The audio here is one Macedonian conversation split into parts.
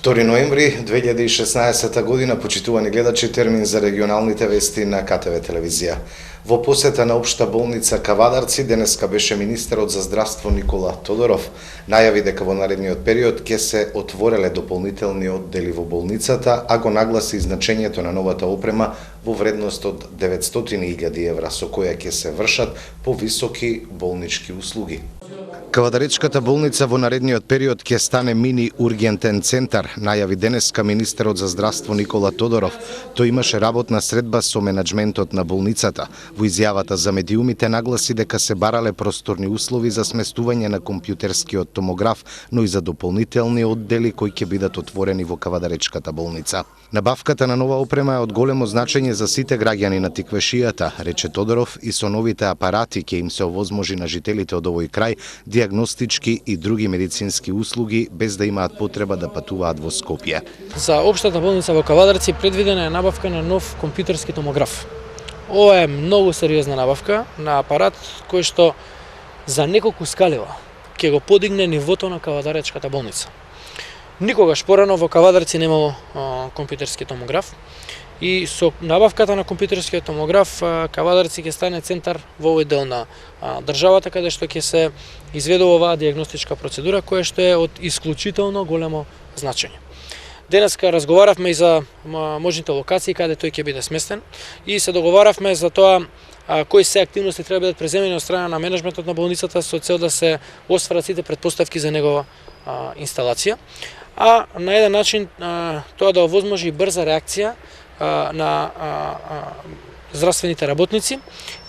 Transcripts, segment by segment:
2 ноември 2016 година, почитувани гледачи, термин за регионалните вести на КТВ телевизија. Во посета на Општа болница Кавадарци денеска беше министерот за здравство Никола Тодоров. Најави дека во наредниот период ќе се отвореле дополнителни оддели во болницата, а го нагласи значењето на новата опрема во вредност од 900.000 евра, со која ќе се вршат повисоки болнички услуги. Кавадаречката болница во наредниот период ќе стане мини ургентен центар, најави денеска министерот за здравство Никола Тодоров. Тој имаше работна средба со менаџментот на болницата. Во изјавата за медиумите нагласи дека се барале просторни услови за сместување на компјутерскиот томограф, но и за дополнителни оддели кои ќе бидат отворени во Кавадаречката болница. Набавката на нова опрема е од големо значење за сите граѓани на Тиквешијата, рече Тодоров, и со новите апарати ќе им се овозможи на жителите од овој крај диагностички и други медицински услуги без да имаат потреба да патуваат во Скопје. За Општата болница во Кавадарци предвидена е набавка на нов компјутерски томограф. Ова е многу сериозна набавка на апарат кој што за неколку скалива ќе го подигне нивото на Кавадаречката болница. Никогаш порано во Кавадарци немало компјутерски томограф и со набавката на компјутерскиот томограф Кавадарци ќе стане центар во овој дел на државата каде што ќе се изведува оваа диагностичка процедура која што е од исклучително големо значење. Денеска разговаравме и за можните локации каде тој ќе биде сместен и се договаравме за тоа кои се активности треба да бидат преземени од страна на менеджментот на болницата со цел да се остварат сите претпоставки за негова инсталација, а на еден начин тоа да овозможи брза реакција на здравствените работници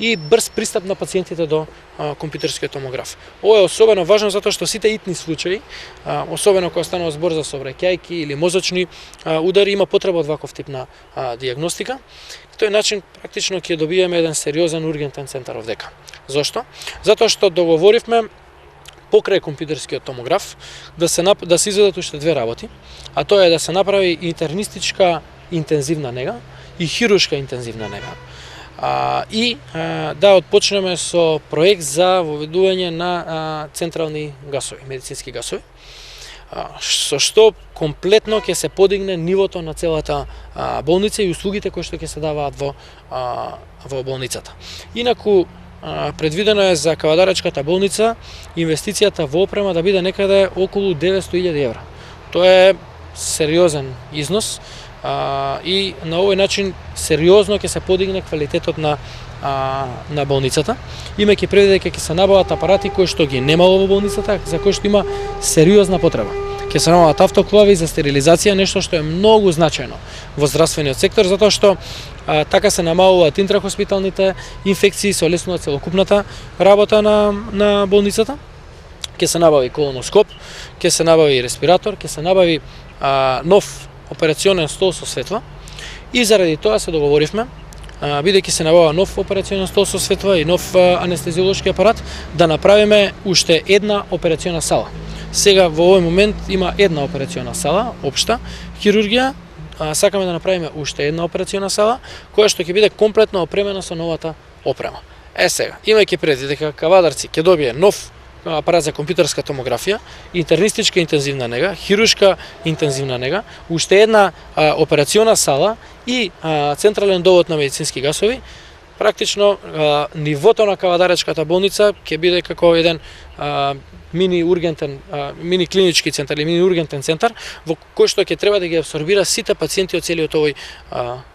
и брз пристап на пациентите до компјутерскиот томограф. Ова е особено важно затоа што сите итни случаи, особено кога станува збор за сообраќајки или мозочни удари, има потреба од ваков тип на диагностика. Тој начин практично ќе добиеме еден сериозен ургентен центар овдека. Зошто? Затоа што договоривме покрај компјутерскиот томограф да се изведат уште две работи, а тоа е да се направи интернистичка интензивна нега и хируршка интензивна нега. Да отпочнеме со проект за воведување на централни гасови, медицински гасови, со што комплетно ќе се подигне нивото на целата болница и услугите кои што ќе се даваат во болницата. Инаку предвидено е за Кавадаречката болница инвестицијата во опрема да биде некаде околу 900.000 евра. Тоа е сериозен износ и на овој начин сериозно ќе се подигне квалитетот на болницата, имајќи предвид дека ќе се набават апарати кои што ги немало во болницата, за кои што има сериозна потреба. Ќе се набават автоклави за стерилизација, нешто што е многу значајно во здравствениот сектор, затоа што така се намалуваат интрахоспиталните инфекции, се олеснува целокупната работа на болницата. Ќе се набави колоноскоп, ќе се набави респиратор, ќе се набави нов операционен стол со светла и заради тоа се договоривме, бидејќи се набава нов операционен стол со светла и нов анестезиолошки апарат, да направиме уште една операциона сала. Сега во овој момент има една операциона сала, општа хирургија, сакаме да направиме уште една операциона сала, која што ќе биде комплетно опремена со новата опрема. Сега, имајќи предвид дека Кавадарци ќе добие нов апарат за компјутерска томографија, интернистичка интензивна нега, хируршка интензивна нега, уште една операциона сала и централен довод на медицински гасови, практично нивото на Кавадаречката болница ќе биде како еден мини клинички центар или мини ургентен центар во кој што ќе треба да ги абсорбира сите пациенти од целиот овој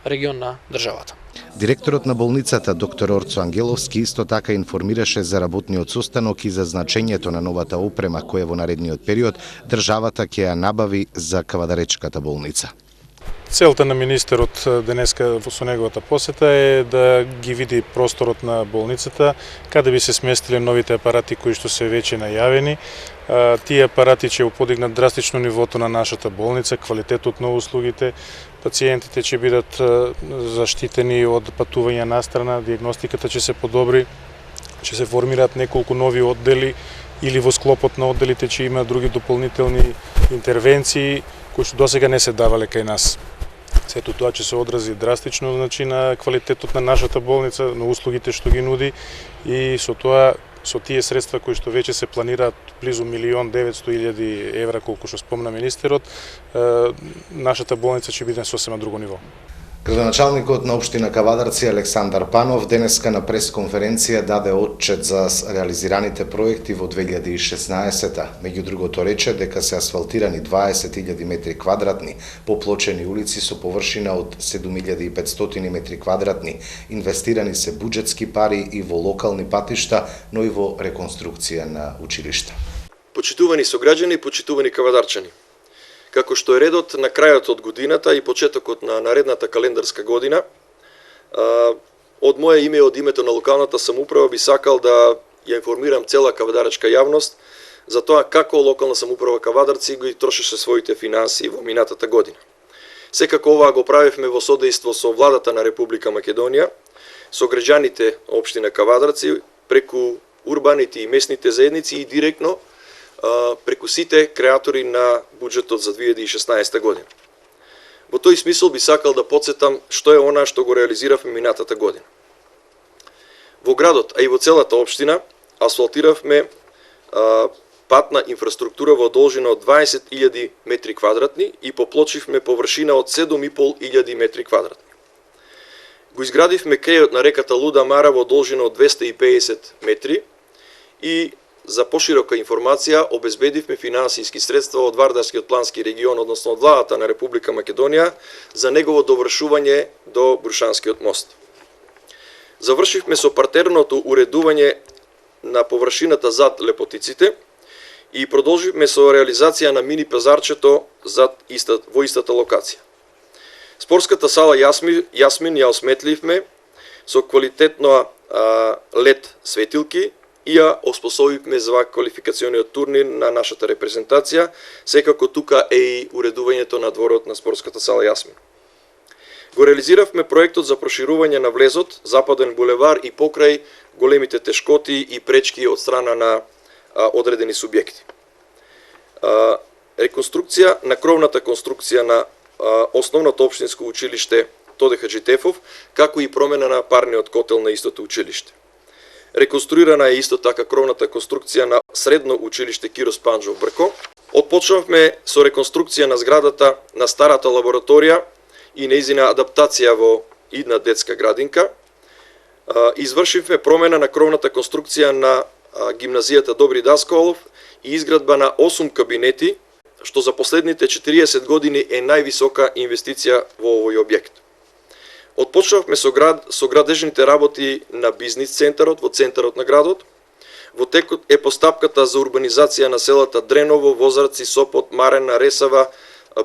регион на државата. Директорот на болницата, доктор Орцо Ангеловски, исто така информираше за работниот состанок и за значењето на новата опрема која во наредниот период државата ќе ја набави за Кавадаречката болница. Целта на министерот денеска со неговата посета е да ги види просторот на болницата, каде би се сместиле новите апарати кои што се веќе најавени. Тие апарати ќе подигнат драстично нивото на нашата болница, квалитетот на услугите, пациентите ќе бидат заштитени од патување настрана, диагностиката ќе се подобри, ќе се формираат неколку нови оддели или во склопот на одделите ќе има други дополнителни интервенции кои што досега не се давале кај нас. Сето тоа ќе се одрази драстично на квалитетот на нашата болница, на услугите што ги нуди и со тоа со тие средства кои што веќе се планираат, близу 1.900.000 евра, колку што спомна министерот, нашата болница ќе биде сосема на друго ниво. Градоначалникот на општина Кавадарци Александар Панов денеска на пресконференција даде отчет за реализираните проекти во 2016-та. Меѓу другото рече дека се асфалтирани 20.000 метри квадратни поплочени улици со површина од 7.500 метри квадратни. Инвестирани се буџетски пари и во локални патишта, но и во реконструкција на училишта. Почитувани сограѓани и почитувани кавадарчани, како што е редот на крајот од годината и почетокот на наредната календарска година, од моје име и од името на локалната самоуправа би сакал да ја информирам цела кавадарачка јавност за тоа како локална самоуправа Кавадарци ги трошеше своите финансии во минатата година. Секако ова го правевме во содејство со владата на Република Македонија, со граѓаните општина Кавадарци, преку урбаните и местните заедници и директно преку сите креатори на буџетот за 2016 година. Во тој смисол би сакал да потсетам што е она што го реализиравме минатата година. Во градот, а и во целата општина, асфалтиравме патна инфраструктура во должина од 20.000 метри квадратни и поплочивме површина од 7.500 метри квадратни. Го изградивме крејот на реката Луда Мара во должина од 250 метри и за поширока информација обезбедивме финансиски средства од Вардарскиот плански регион, односно од владата на Република Македонија, за негово довршување до Брушанскиот мост. Завршивме со партерното уредување на површината зад лепотиците и продолживме со реализација на мини пазарчето во истата локација. Спортската сала Јасмин ја осметливме со квалитетно LED светилки и ја оспособивме за квалификациониот турнир на нашата репрезентација, секако тука е и уредувањето на дворот на спортската сала Јасмин. Го реализиравме проектот за проширување на влезот, Западен булевар и покрај големите тешкоти и пречки од страна на одредени субјекти. Реконструкција на кровната конструкција на основното општинско училиште Тоде Хаджитефов, како и промена на парниот котел на истото училиште. Реконструирана е исто така кровната конструкција на средно училиште Кирос Панџов Брко. Отпочнавме со реконструкција на зградата на старата лабораторија и нејзина адаптација во идна детска градинка. Извршивме промена на кровната конструкција на гимназијата Добри Даскалов и изградба на 8 кабинети, што за последните 40 години е највисока инвестиција во овој објект. Отпочнавме со градежните работи на бизнис центарот во центарот на градот. Во текот е постапката за урбанизација на селата Дреново, Возарци, Сопот, Марена, Ресава,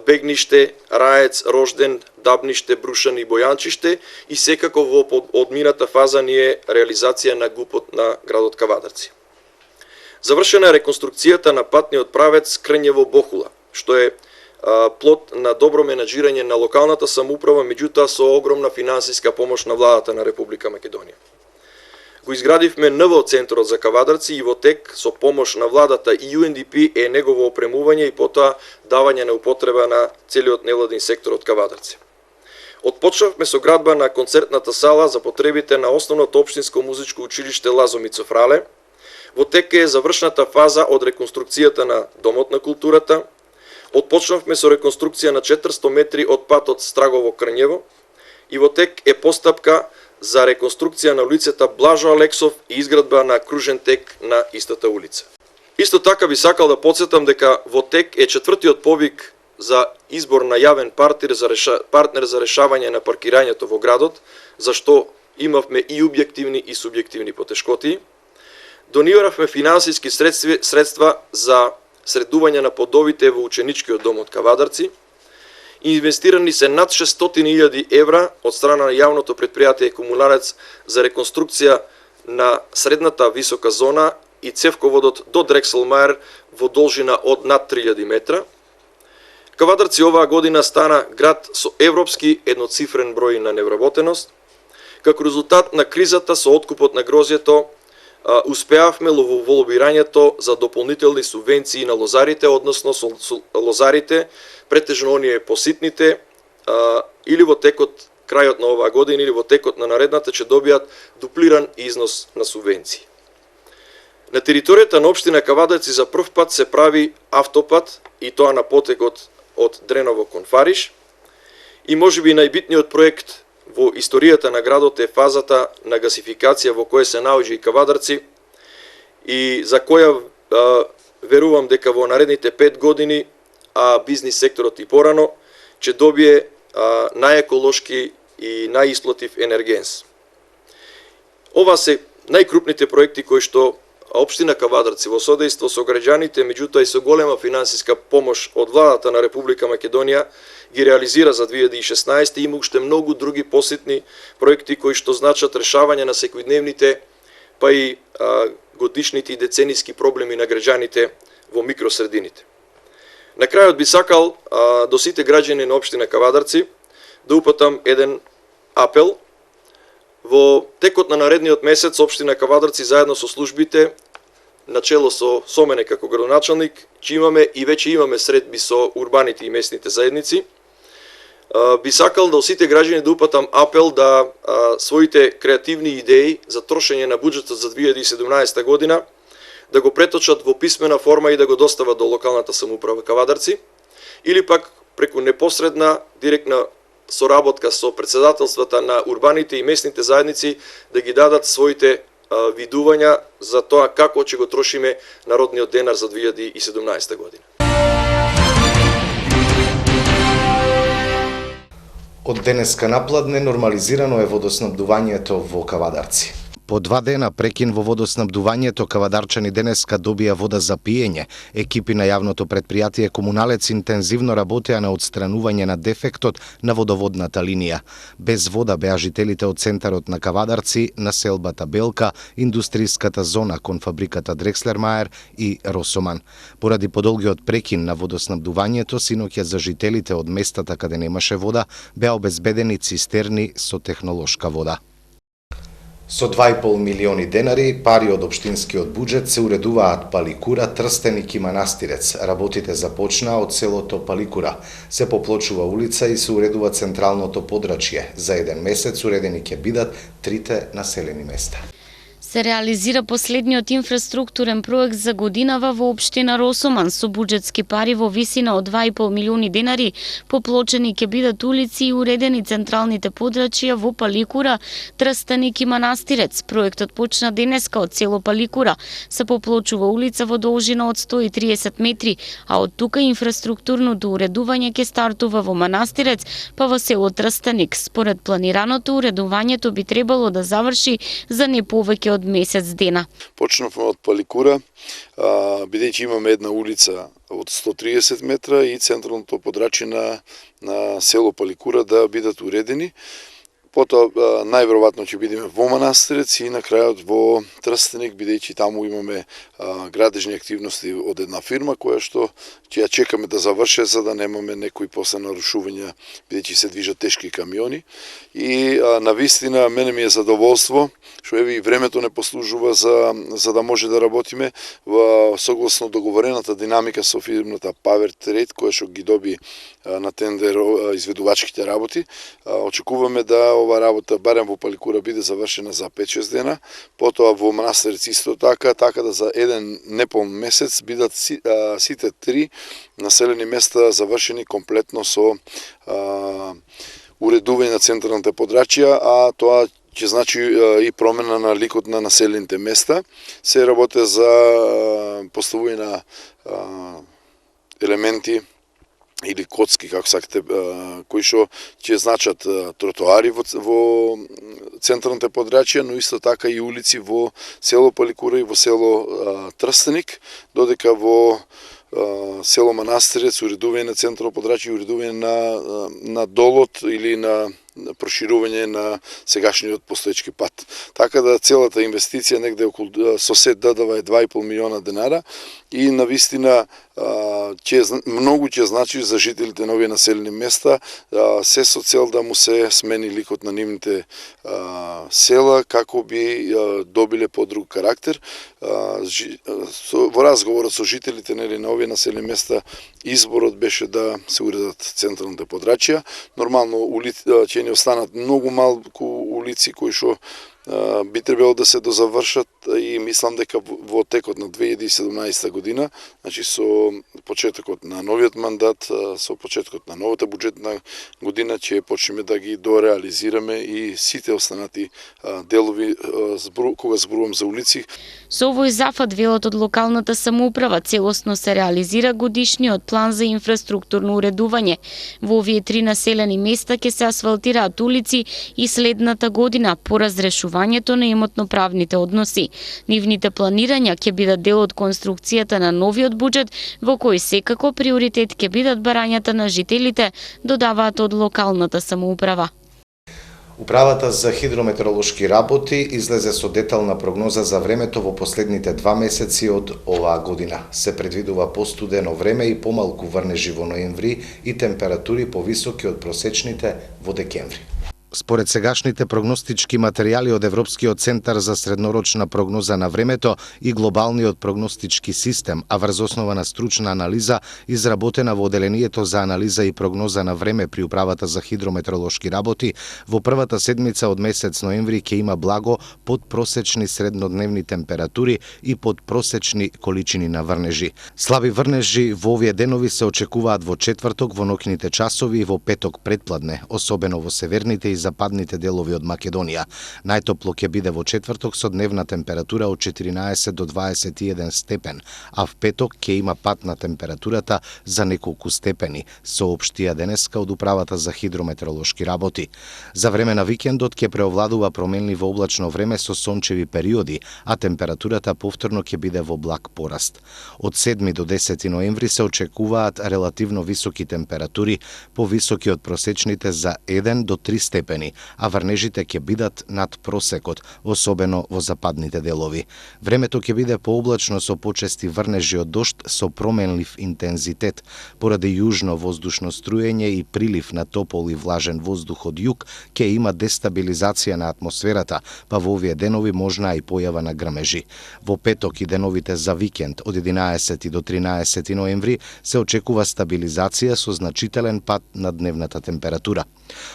Бегниште, Раец, Рожден, Дабниште, Брушан и Бојанчиште и секако во одмината фаза ни е реализација на ГУПот на градот Кавадарци. Завршена е реконструкцијата на патниот правец Крњево-Бохула, што е плод на добро менаџирање на локалната самоуправа, меѓутоа со огромна финансиска помош на владата на Република Македонија. Го изградивме НВО центарот за Кавадарци и во тек со помош на владата и UNDP е негово опремување и потоа давање на употреба на целиот невладин сектор од Кавадарци. Отпочнавме со градба на концертната сала за потребите на основното општинско музичко училиште Лазо Мицов Рале. Во тек е завршната фаза од реконструкцијата на Домот на културата. Отпочнавме со реконструкција на 400 метри од патот Страгово-Крњево и во тек е постапка за реконструкција на улицата Блажо Алексов и изградба на кружен тек на истата улица. Исто така би сакал да потсетам дека во тек е четвртиот повик за избор на јавен партнер за решавање на паркирањето во градот, за што имавме и објективни и субјективни потешкоти. Дониравме финансиски средства за средување на подовите во ученичкиот дом од Кавадарци. Инвестирани се над 600.000 евра од страна на јавното предпријатие Комуналец за реконструкција на средната висока зона и цевководот до Дрекселмајер во должина од над 3000 метра. Кавадарци оваа година стана град со европски едноцифрен број на невработеност. Како резултат на кризата со откупот на грозјето, успеавме во лобирањето за дополнителни субвенции на лозарите, односно со лозарите, претежно оние поситните, или во текот крајот на оваа година или во текот на наредната ќе добијат дуплиран износ на субвенции. На територијата на општина Кавадарци за прв пат се прави автопат и тоа на потекот од Дреново кон Фариш. И можеби најбитниот проект во историјата на градот е фазата на гасификација во која се наоѓа и Кавадарци и за која верувам дека во наредните 5 години, а бизнис секторот и порано, ќе добие најеколошки и најисплатив енергенс. Ова се најкрупните проекти кои што општина Кавадарци во содејство со граѓаните, меѓутоа и со голема финансиска помош од владата на Република Македонија ги реализира за 2016 и има уште многу други посетни проекти кои што значат решавање на секојдневните па и годишните и децениски проблеми на граѓаните во микросредините. На крајот би сакал до сите граѓани на општина Кавадарци да упатам еден апел. Во текот на наредниот месец општина Кавадарци заедно со службите начело со мене како градоначалник, ќе имаме и веќе имаме средби со урбаните и местните заедници. Би сакал да сите граѓани да упатам апел да своите креативни идеи за трошење на буџетот за 2017 година да го преточат во писмена форма и да го достават до локалната самоуправа Кавадарци или пак преку непосредна директна соработка со председателствата на урбаните и местните заедници да ги дадат своите видувања за тоа како ќе го трошиме народниот денар за 2017 година. Од денеска напладне нормализирано е водоснабдувањето во Кавадарци. По 2 дена прекин во водоснабдувањето, кавадарчани денеска добија вода за пиење. Екипи на јавното претпријатие Комуналец интензивно работеа на отстранување на дефектот на водоводната линија. Без вода беа жителите од центарот на Кавадарци, населбата Белка, индустријската зона кон фабриката Дрекслермаер и Росоман. Поради подолгиот прекин на водоснабдувањето, синоќа за жителите од местата каде немаше вода, беа обезбедени цистерни со технолошка вода. Со 2,5 милиони денари, пари од општинскиот буџет се уредуваат Паликура, Трстеник и Манастирец. Работите започнаа од селото Паликура. Се поплочува улица и се уредува централното подрачје. За 1 месец уредени ќе бидат 3 населени места. Се реализира последниот инфраструктурен проект за годинава во општина Росоман со буџетски пари во висина од 2,5 милиони денари. Поплочени ќе бидат улици и уредени централните подрачја во Паликура, Трстеник и Манастирец. Проектот почна денеска од село Паликура. Се поплочува улица во должина од 130 метри, а од тука инфраструктурното уредување ќе стартува во Манастирец, па во село Трстеник. Според планираното, уредувањето би требало да заврши за не повеќе од месец дена. Почнавме од Паликура, бидејќи имаме една улица од 130 метра и централното подрачје на село Паликура да бидат уредени. Потоа најверојатно ќе бидеме во Манастирец и на крајот во Трстеник, бидејќи таму имаме градежни активности од една фирма која што ќе ја чекаме да заврше за да немаме некои после нарушувања, бидејќи се движат тешки камиони. И навистина мене ми е задоволство што еве и времето не послужува за да може да работиме во согласно договорената динамика со фирмата Power Trade која што ги доби на тендер изведувачките работи. Очекуваме да ова работа барем во Паликура биде завршена за 5-6 дена, потоа во Манастирец исто така да за еден неполн месец бидат сите 3 населени места завршени комплетно со уредување на централните подрачја, а тоа ќе значи и промена на ликот на населените места. Се работи за поставување на елементи или коцки, како сакате, кои што ќе значат тротоари во централните подрачја, но исто така и улици во село Паликура и во село Трстеник, додека во село Манастирец уредување на централно подрачје, уредување на долот или на проширување на сегашниот постоечки пат. Така да целата инвестиција негде околу со се ДДВ е 2,5 милиона денара и навистина многу ќе значи за жителите на овие населени места, се со цел да му се смени ликот на нивните села, како би добиле подруг карактер. Во разговорот со жителите на овие населени места, изборот беше да се уредат централните подрачја. Нормално ќе ни останат многу малку улици кои што би требало да се дозавршат и мислам дека во текот на 2017 година, значи со почетокот на новиот мандат, со почетокот на новата буџетна година ќе почнеме да ги дореализираме и сите останати делови кога зборувам за улици. Со овој зафат велот од локалната самоуправа целосно се реализира годишниот план за инфраструктурно уредување. Во овие 3 населени места ќе се асфалтираат улици и следната година по разрешувањето на имотно-правните односи. Нивните планирања ќе бидат дел од конструкцијата на новиот буџет, во кој секако приоритет ќе бидат барањата на жителите, додаваат од локалната самоуправа. Управата за хидрометеоролошки работи излезе со детална прогноза за времето во последните 2 месеци од оваа година. Се предвидува постудено време и помалку врнежи во ноември и температури повисоки од просечните во декември. Според сегашните прогностички материјали од Европскиот центар за среднорочна прогноза на времето и глобалниот прогностички систем, а врз основа на стручна анализа изработена во Оделението за анализа и прогноза на време при Управата за хидрометеоролошки работи, во првата седмица од месец ноември ќе има благо подпросечни среднодневни температури и подпросечни количини на врнежи. Слаби врнежи во овие денови се очекуваат во четврток во ноќните часови и во петок предпладне, особено во северните и западните делови од Македонија. Најтопло ќе биде во четврток со дневна температура од 14 до 21 степен, а в петок ќе има пад на температурата за неколку степени, соопштија денеска од Управата за хидрометеоролошки работи. За време на викендот ќе преовладува променливо облачно време со сончеви периоди, а температурата повторно ќе биде во благ пораст. Од 7 до 10 ноември се очекуваат релативно високи температури, повисоки од просечните за 1 до 3 степени, а врнежите ќе бидат над просекот, особено во западните делови. Времето ќе биде пооблачно со почести врнежи од дожд со променлив интензитет, поради јужно воздушно струење и прилив на топол и влажен воздух од југ ќе има дестабилизација на атмосферата, па во овие денови можна и појава на грмежи. Во петок и деновите за викенд од 11 до 13 ноември се очекува стабилизација со значителен пад на дневната температура.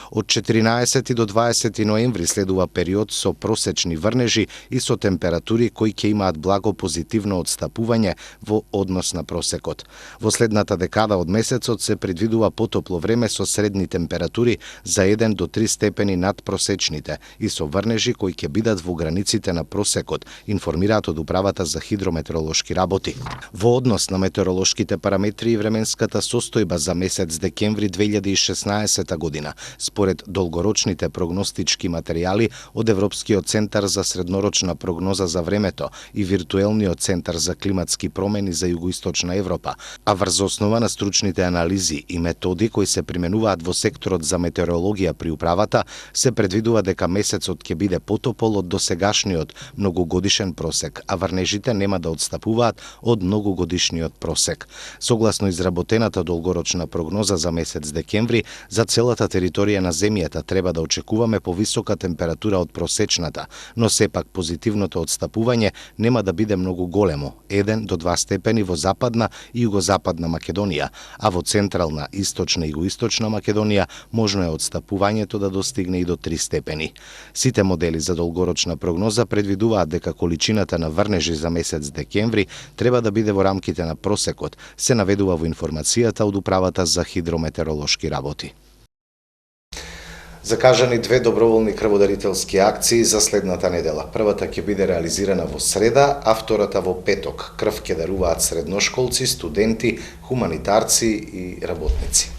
Од 14 до 20 ноември следува период со просечни врнежи и со температури кои ќе имаат благо позитивно одстапување во однос на просекот. Во следната декада од месецот се предвидува потопло време со средни температури за 1 до 3 степени над просечните и со врнежи кои ќе бидат во границите на просекот, информираат од Управата за хидрометеоролошки работи. Во однос на метеоролошките параметри и временската состојба за месец декември 2016 година, според долгорочните прогностички материјали од Европскиот центар за среднорочна прогноза за времето и виртуелниот центар за климатски промени за Југоисточна Европа, а врз основа на стручните анализи и методи кои се применуваат во секторот за метеорологија при управата, се предвидува дека месецот ќе биде потопол од досегашниот многогодишен просек, а врнежите нема да одстапуваат од многогодишниот просек. Согласно изработената долгорочна прогноза за месец декември, за целата територија на земјата треба да очекуваме повисока температура од просечната, но сепак позитивното одстапување нема да биде многу големо, 1 до 2 степени во западна и југозападна Македонија, а во централна, источна и југоисточна Македонија можно е одстапувањето да достигне и до 3 степени. Сите модели за долгорочна прогноза предвидуваат дека количината на врнежи за месец декември треба да биде во рамките на просекот, се наведува во информацијата од Управата за хидрометеоролошки работи. Закажани 2 доброволни крводарителски акции за следната недела. Првата ќе биде реализирана во среда, а втората во петок. Крв ќе даруваат средношколци, студенти, хуманитарци и работници.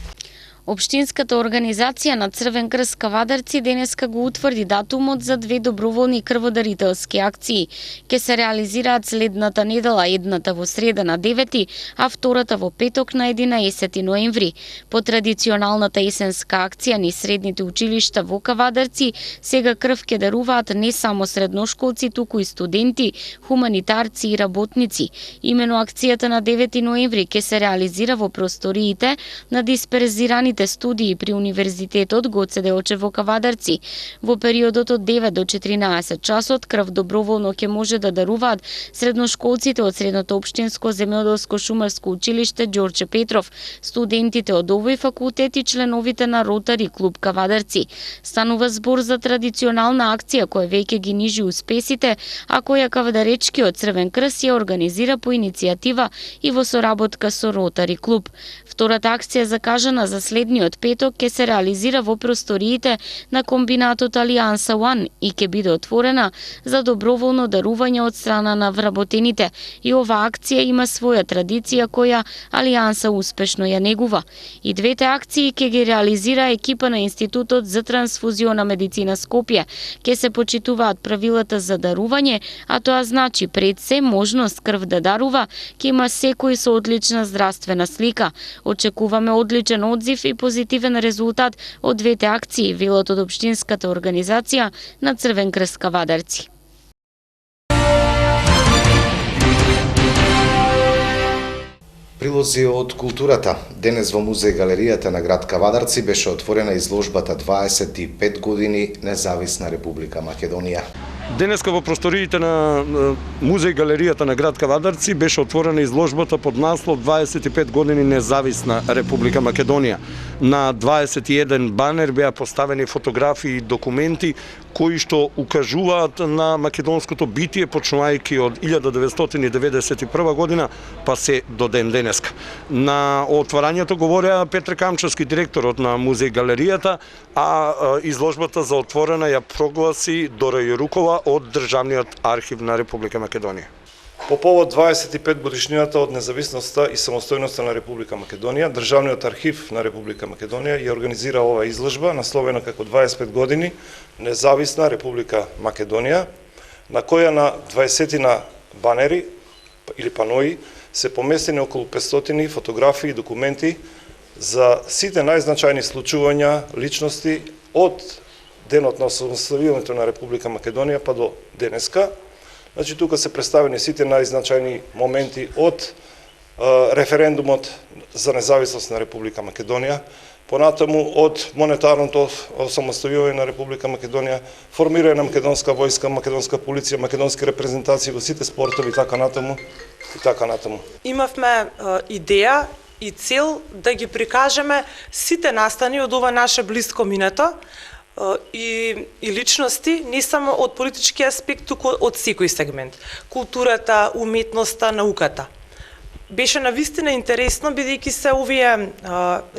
Општинската организација на Црвен крст Кавадарци денеска го утврди датумот за 2 доброволни крводарителски акции. Ке се реализираат следната недела, едната во среда на 9, а втората во петок на 11 ноември. По традиционалната есенска акција низ средните училишта во Кавадарци, сега крв ке даруваат не само средношколци, туку и студенти, хуманитарци и работници. Имено акцијата на 9 ноември ке се реализира во просториите на дисперзираните докторските студии при Универзитетот Гоце Делчев во Кавадарци. Во периодот од 9 до 14 часот крв доброволно ќе може да даруваат средношколците од Средното општинско земјоделско шумарско училиште Ѓорче Петров, студентите од овој факултет и членовите на Ротари клуб Кавадарци. Станува збор за традиционална акција која веќе ги нижи успесите, а која Кавадаречкиот Црвен крст ја организира по иницијатива и во соработка со Ротари клуб. Втората акција закажана за следниот петок ќе се реализира во просториите на комбинатот Алијанса One и ќе биде отворена за доброволно дарување од страна на вработените. И ова акција има своја традиција која Алијанса успешно ја негува. И двете акции ќе ги реализира екипа на Институтот за трансфузиона медицина Скопје. Ќе се почитуваат правилата за дарување, а тоа значи пред се можност крв да дарува ќе има секој со одлична здравствена слика. Очекуваме одличен одзив и позитивен резултат од двете акции, велат од општинската организација на Црвен крст Кавадарци. Прилози од културата. Денес во музеј галеријата на град Кавадарци беше отворена изложбата 25 години Независна Република Македонија. Денеска во просториите на музеј галеријата на град Кавадарци беше отворена изложбата под наслов 25 години Независна Република Македонија. На 21 банер беа поставени фотографии и документи кои што укажуваат на македонското битие почнувајќи од 1991 година па се до ден денеска. На отворањето говореа Петре Камчевски, директорот на музеј галеријата, а изложбата за отворена ја прогласи Дора Јорукова од Државниот архив на Република Македонија. По повод 25 годишнината од независноста и самостојноста на Република Македонија, Државниот архив на Република Македонија ја организира ова изложба насловена како 25 години Независна Република Македонија, на која на 20 банери или панои се поместени околу 500 фотографии и документи за сите најзначајни случувања, личности од денот на осамостојувањето на Република Македонија па до денеска. Значи, тука се представени сите најзначајни моменти од референдумот за независност на Република Македонија, понатаму од монетарното осамостојување на Република Македонија, формирање на македонска војска, македонска полиција, македонски репрезентации во сите спортови и така натаму. Имавме идеја и цел да ги прикажеме сите настани од ова наше блиско минато и личности, не само од политички аспект, туку од секој сегмент. Културата, уметноста, науката. Беше навистина интересно, бидејќи се овие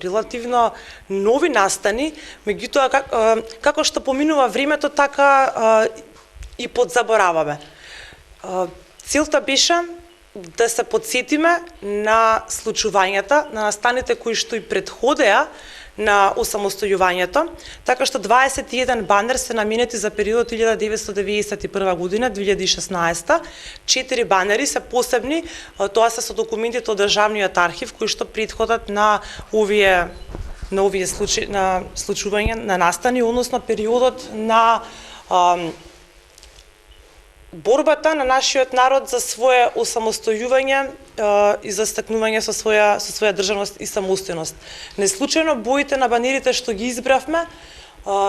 релативно нови настани, меѓутоа како што поминува времето, така и подзабораваме. Целта беше да се подсетиме на случувањата, на настаните кои што и предходеа на осамостојувањето, така што 21 банер се наменети за периодот 1991 година, 2016. 4 банери се посебни, тоа се со документите од Државниот архив, кои што предходат на овие случувања, на настани, односно периодот на борбата на нашиот народ за свое осамостојување и за стакнување со своја државност и самостојност. Неслучајно боите на банерите што ги избравме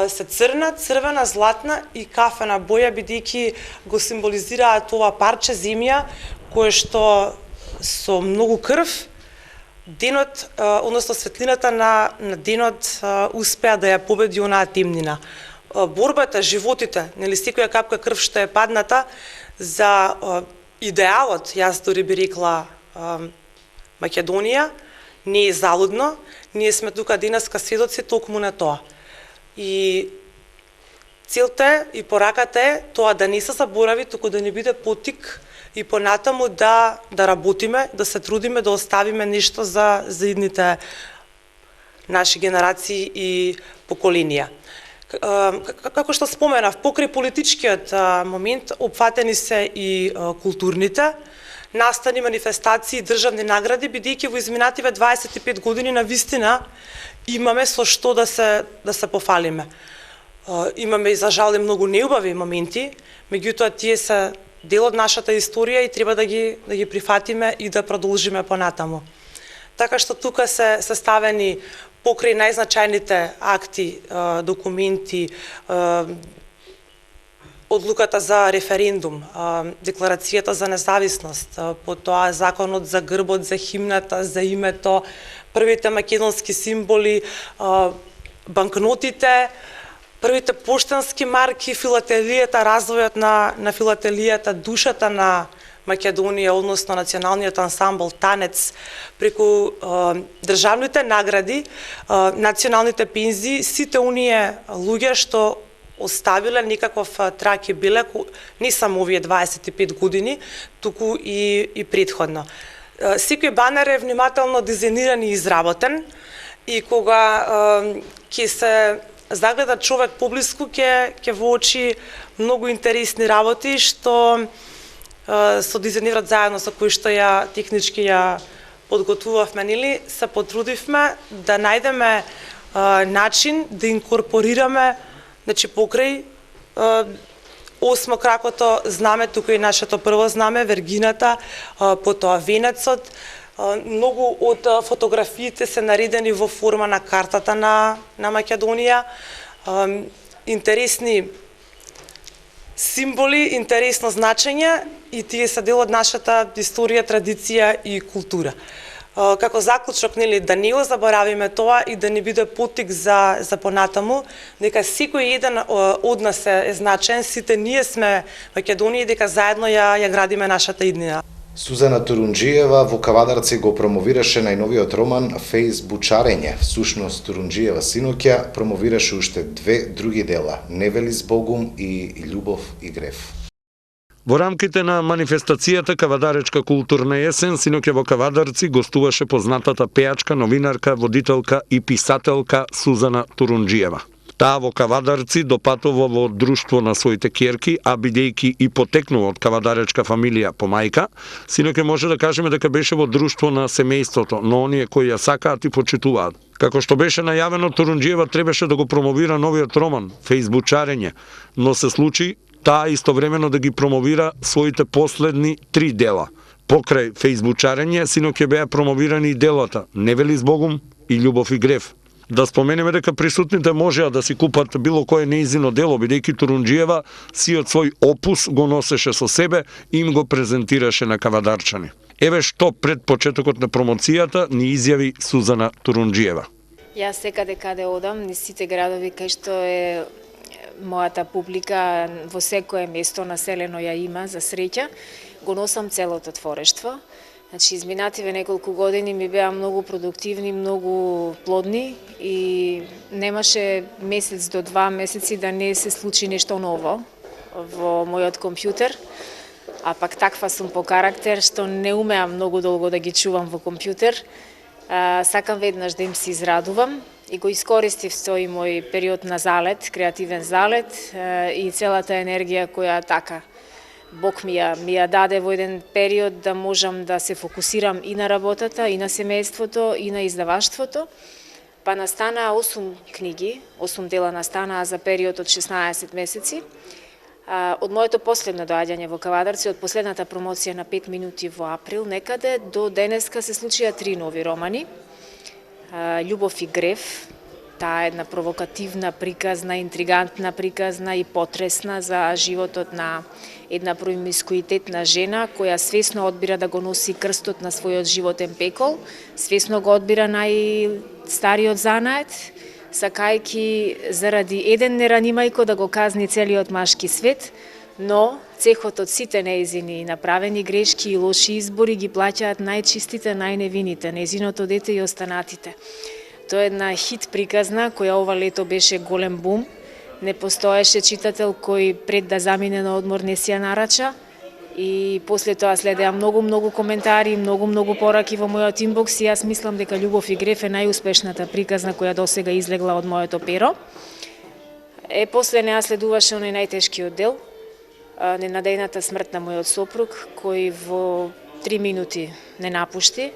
се црна, црвена, златна и кафена боја, бидејќи го символизираат ова парче земја кое што со многу крв денот, односно светлината на денот успеа да ја победи онаа темнина. Борбата, животите, нели секоја капка крв што е падната за идеалот, јас дори би рекла Македонија, не е залудно, ние сме тука денеска сведоци токму на тоа. И целта е и пораката е тоа да не се заборави, туку да не биде потик и понатаму да работиме, да се трудиме, да оставиме нешто за идните наши генерации и поколенија. Како што споменав, покрај политичкиот момент опфатени се и културните настани, манифестации, државни награди, бидејќи во изминативе 25 години на вистина имаме со што да се пофалиме. Имаме и за жал многу неубави моменти, меѓутоа тие се дел од нашата историја и треба да ги прифатиме и да продолжиме понатаму. Така што тука се ставени покрај најзначајните акти, документи, одлуката за референдум, декларацијата за независност, потоа законот за грбот, за химната, за името, првите македонски символи, банкнотите, првите поштански марки, филателијата, развојот на филателијата, душата на Македонија, односно националниот ансамбл Танец, преку државните награди, националните пензии, сите оние луѓе што оставиле некаков трак и белег, не само овие 25 години, туку и предходно. Секој банер е внимателно дизајниран и изработен и кога ќе се загледа човек поблиску, ќе воочи многу интересни работи што со дизајнерот заедно со кој што ја технички ја подготвувавме, нели, се потрудивме да најдеме начин да инкорпорираме, значи покрај осмокракото знаме, тука и нашето прво знаме, вергината, потоа венецот. Многу од фотографиите се наредени во форма на картата на Македонија. Интересни символи, интересно значење и тие се дел од нашата историја, традиција и култура. Како заклучок, нели, да не го заборавиме тоа и да не биде поттик за понатаму, дека секој еден од нас е значен, сите ние сме Македонија и дека заедно ја градиме нашата иднина. Сузана Турунџиева во Кавадарци го промовираше најновиот роман Фејсбучарење. Всушност Турунџиева синоќа промовираше уште две други дела: Невели збогум и Љубов и грев. Во рамките на манифестацијата Кавадаречка културна есен, синоќа во Кавадарци гостуваше познатата пејачка, новинарка, водителка и писателка Сузана Турунџиева. Таа во Кавадарци допатува во друштво на своите ќерки, а бидејќи и потекнува од кавадаречка фамилија по мајка, синоќа може да кажеме дека беше во друштво на семејството, но оние кои ја сакаат и почитуваат. Како што беше најавено, Турунџиева требаше да го промовира новиот роман Фејсбучарење, но се случи таа истовремено да ги промовира своите последни 3 дела. Покрај Фејсбучарење, синоќа беа промовирани и делата Невели збогум и Љубов и грев. Да споменеме дека присутните можеа да си купат било кое нејзино дело, бидејќи Турунџиева сиот свој опус го носеше со себе и им го презентираше на кавадарчани. Еве што пред почетокот на промоцијата ни изјави Сузана Турунџиева. Јас секаде каде одам, низ сите градови кај што е мојата публика, во секое место населено ја има, за среќа, го носам целото творештво. Значи, изминативе неколку години ми беа многу продуктивни, многу плодни и немаше месец до 2 месеци да не се случи нешто ново во мојот компјутер. А пак таква сум по карактер што не умеам многу долго да ги чувам во компјутер. Сакам веднаш да им се израдувам и го искористив тој мој период на залет, креативен залет и целата енергија која така Бог ми ја даде во еден период да можам да се фокусирам и на работата, и на семејството, и на издаваштвото. Па настанаа 8 книги, 8 дела настанаа за период од 16 месеци. Од моето последно доаѓање во Кавадарци, од последната промоција на 5 минути во април некаде, до денеска се случија 3 нови романи. Љубов и грев, таа една провокативна, приказна, интригантна приказна и потресна за животот на една промискуитетна жена која свесно одбира да го носи крстот на својот животен пекол, свесно го одбира најстариот занает, сакајки заради еден неранимајко да го казни целиот машки свет, но цехот од сите нејзини направени грешки и лоши избори ги плаќаат најчистите, најневините, нејзиното дете и останатите. Тоа е една хит приказна која ова лето беше голем бум. Не постоеше читател кој пред да замине на одмор не си ја нарача и после тоа следеа многу коментари, многу пораки во мојот инбокс и јас мислам дека Љубов и грев е најуспешната приказна која досега излегла од моето перо. После неа следуваше оној најтешкиот дел, ненадејната смрт на мојот сопруг, кој во 3 минути не напушти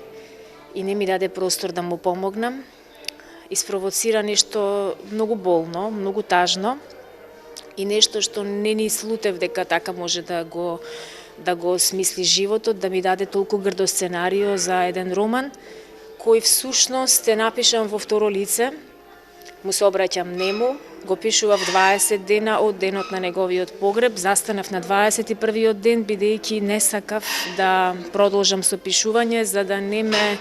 и не ми даде простор да му помогнам. Испровоцира нешто многу болно, многу тажно и нешто што не ни слутев дека така може да го смисли животот, да ми даде толку грдо сценарио за еден роман кој всушност е напишан во второ лице. Му се обраќам нему, го пишував 20 дена од денот на неговиот погреб, застанав на 21-иот ден, бидејќи не сакав да продолжам со пишување, за да не ме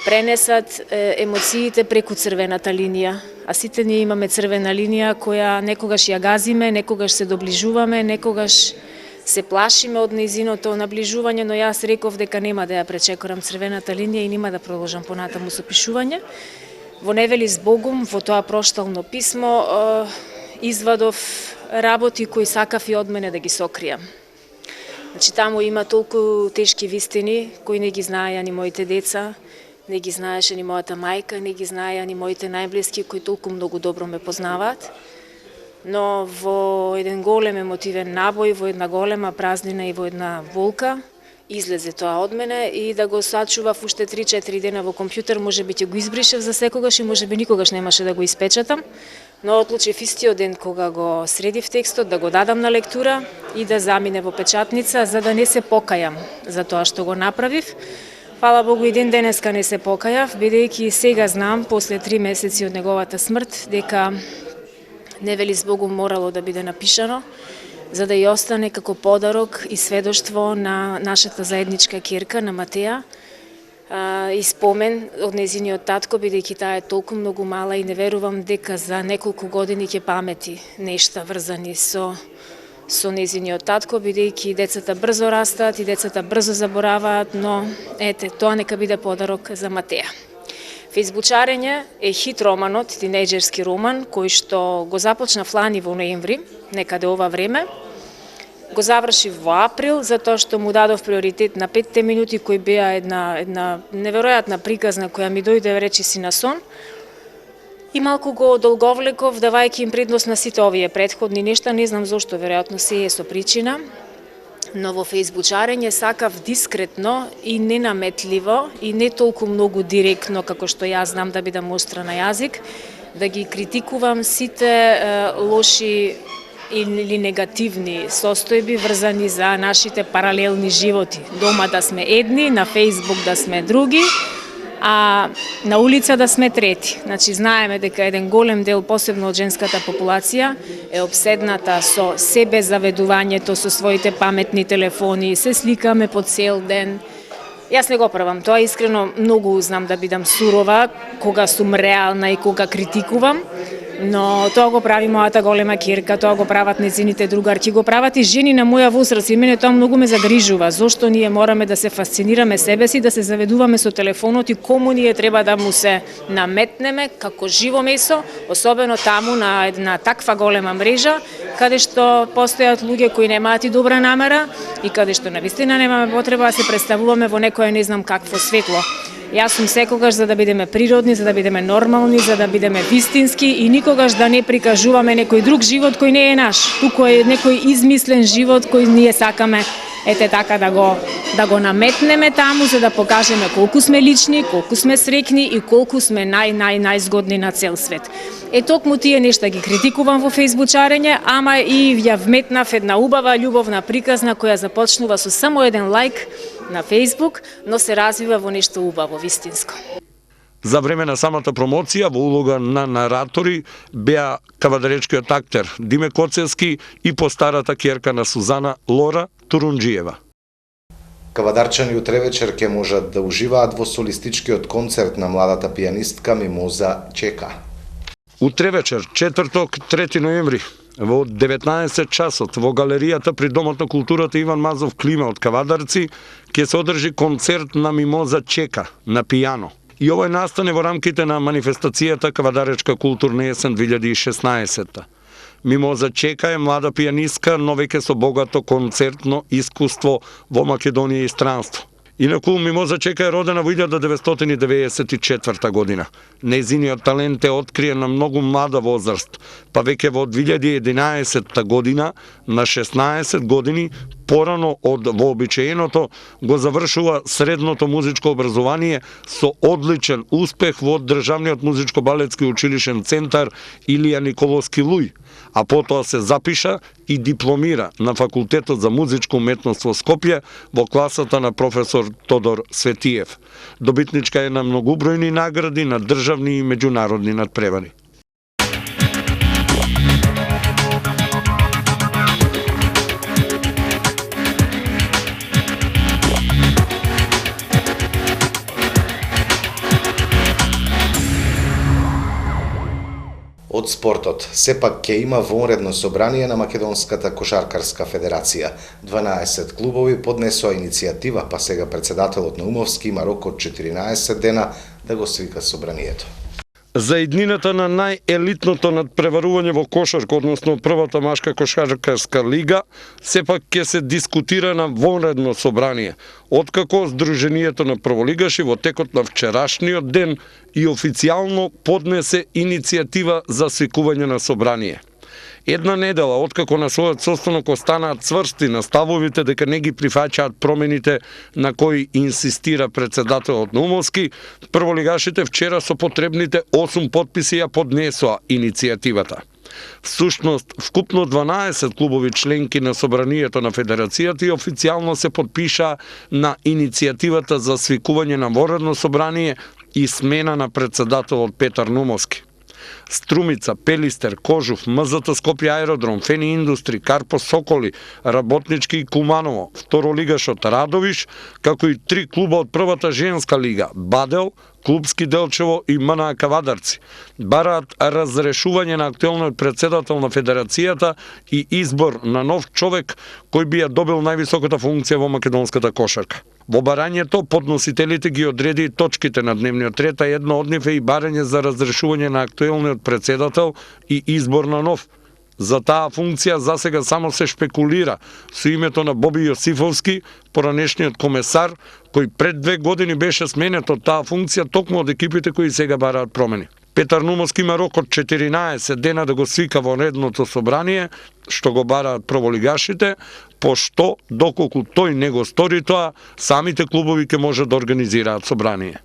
пренесат емоциите преку црвената линија. А сите ние имаме црвена линија која некогаш ја газиме, некогаш се доближуваме, некогаш се плашиме од нејзиното наближување, но јас реков дека нема да ја пречекорам црвената линија и нема да продолжам понатаму со пишување. Во Невели с Богом, во тоа проштално писмо, извадов работи кои сакав и од мене да ги сокријам. Значи, таму има толку тешки вистини кои не ги знаеја ни моите деца, не ги знаеше ни мојата мајка, не ги знаеја ни моите најблиски кои толку многу добро ме познаваат. Но во еден голем емотивен набој, во една голема празнина и во една волка, излезе тоа од мене и да го сачував уште 3-4 дена во компјутер, можеби ќе го избришев за секогаш и можеби никогаш немаше да го испечатам, но одлучив истиот ден кога го средив текстот да го дадам на лектура и да замине во печатница, за да не се покајам за тоа што го направив. Фала Богу, и ден денеска не се покајав, бидејќи сега знам, после 3 месеци од неговата смрт, дека Невели с Богом морало да биде напишано, за да ја остане како подарок и сведоштво на нашата заедничка ќерка, на Матеја, и спомен од нејзиниот татко, бидејќи таа е толку многу мала и не верувам дека за неколку години ќе памети нешта врзани со нејзиниот татко, бидејќи децата брзо растаат и децата брзо забораваат, но ете, тоа нека биде подарок за Матеја. Фејсбучарење е хит романот, тинејџерски роман, кој што го започнав лани во ноември, некаде ова време. Го завршив во април, затоа што му дадов приоритет на 5 минути, кои беа една неверојатна приказна која ми дојде речиси на сон. И малку го долговлеков, давајќи им предност на сите овие претходни нешта, не знам зошто, веројатно се е со причина. Но во фејсбучарење сакав дискретно и ненаметливо и не толку многу директно како што јас знам да бидам остра на јазик, да ги критикувам сите лоши или негативни состојби врзани за нашите паралелни животи. Дома да сме едни, на Фејсбук да сме други, а на улица да сме трети. Значи, знаеме дека еден голем дел, посебно од женската популација, е обседната со себе заведувањето, со своите паметни телефони, се сликаме по цел ден. Јас не го правам тоа, искрено многу знам да бидам сурова, кога сум реална и кога критикувам, но тоа го прави мојата голема ќерка, тоа го прават нејзините другарки, го прават и жени на моја возраст, и мене тоа многу ме загрижува. Зошто ние мораме да се фасцинираме себе си, да се заведуваме со телефонот и кому ние треба да му се наметнеме како живо месо, особено таму на една таква голема мрежа, каде што постојат луѓе кои немаат и добра намера и каде што навистина немаме потреба да се представуваме во некое не знам какво светло. Јас сум секогаш за да бидеме природни, за да бидеме нормални, за да бидеме вистински и никогаш да не прикажуваме некој друг живот кој не е наш. Туку е некој измислен живот кој ние сакаме ете така да го наметнеме таму за да покажеме колку сме лични, колку сме среќни и колку сме најзгодни на цел свет. Токму тие нешта ги критикувам во фејсбучарење, ама и ја вметнав една убава љубовна приказна која започнува со само еден лајк на Фејсбук, но се развива во нешто убаво, вистинско. За време на самата промоција во улога на наратори беа кавадаречкиот актер Диме Коцевски и постарата ќерка на Сузана Лора Турунџиева. Кавадарчани утре вечер ќе можат да уживаат во солистичкиот концерт на младата пијанистка Мимоза Чека. Утре вечер, четврток, 3 ноември, во 19 часот во галеријата при Домот на културата Иван Мазов Клима од Кавадарци ќе се одржи концерт на Мимоза Чека на пијано. И овој настане во рамките на манифестацијата Кавадаречка културна есен 2016. Мимоза Чека е млада пијанистка, но веќе со богато концертно искуство во Македонија и странство. Инаку Мимоза Чека е родена во 1994 година. Нејзиниот талент е откриен на многу млада возраст, па веќе во 2011 година на 16 години порано од вообичаеното го завршува средното музичко образование со одличен успех во Државниот музичко-балетски училишен центар Илија Николовски Луј, а потоа се запиша и дипломира на Факултетот за музичка уметност во Скопје во класата на професор Тодор Светиев. Добитничка е на многобројни награди на државни и меѓународни надпревари. Од спортот, сепак ќе има вонредно собрание на Македонската кошаркарска федерација. 12 клубови поднесоа иницијатива, па сега председателот на Умовски има рок од 14 дена да го свика собранието. За иднината на најелитното надпреварување во кошарка, односно првата машка кошаркарска лига, сепак ќе се дискутира на вонредно собрание, откако Сдруженијето на прволигаши во текот на вчерашниот ден и официјално поднесе иницијатива за свикување на собрание. Една недела откако на својот состанок останаат цврсти на ставовите дека не ги прифаќаат промените на кои инсистира председателот на Умовски, прволигашите вчера со потребните 8 потписи ја поднесоа иницијативата. Всушност, вкупно 12 клубови членки на собранието на федерацијата и официјално се подпиша на иницијативата за свикување на вонредно собрание и смена на председателот Петар Нумовски. Струмица, Пелистер, Кожув, МЗТ Скопје аеродром, Фени индустри, Карпо Соколи, Работнички и Куманово, второлигашот Радовиш, како и 3 клуба од првата женска лига, Бадел, Клубски Делчево и МНА Кавадарци, бараат разрешување на актуелниот председател на федерацијата и избор на нов човек кој би ја добил највисоката функција во македонската кошарка. Во барањето подносителите ги одреди точките на дневниот ред, а едно од нив е и барање за разрешување на актуелниот председател и избор на нов. За таа функција засега само се шпекулира со името на Боби Јосифовски, поранешниот комесар, кој пред 2 години беше сменет од таа функција токму од екипите кои сега бараат промени. Петар Нумовски има рок од 14 дена да го свика вонредното собрание, што го бараат прволигашите, пошто, доколку тој не го стори тоа, самите клубови ќе може да организираат собрание.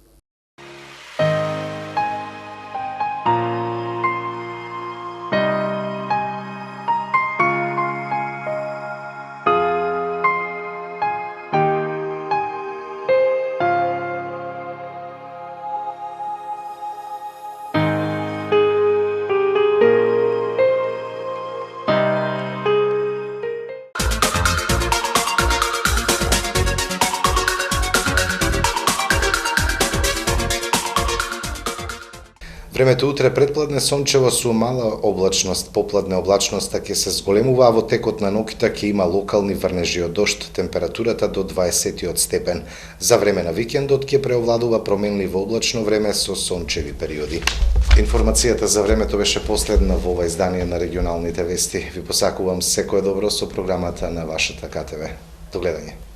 Времето утре предпладне сончево со мала облачност, попладне облачноста ќе се зголемува, а во текот на ноќта ќе има локални врнежи од дожд, температурата до 20 степен. За време на викендот ќе преовладува променливо облачно време со сончеви периоди. Информацијата за времето беше последна во ова издание на регионалните вести. Ви посакувам секое добро со програмата на вашата КТВ. До гледање.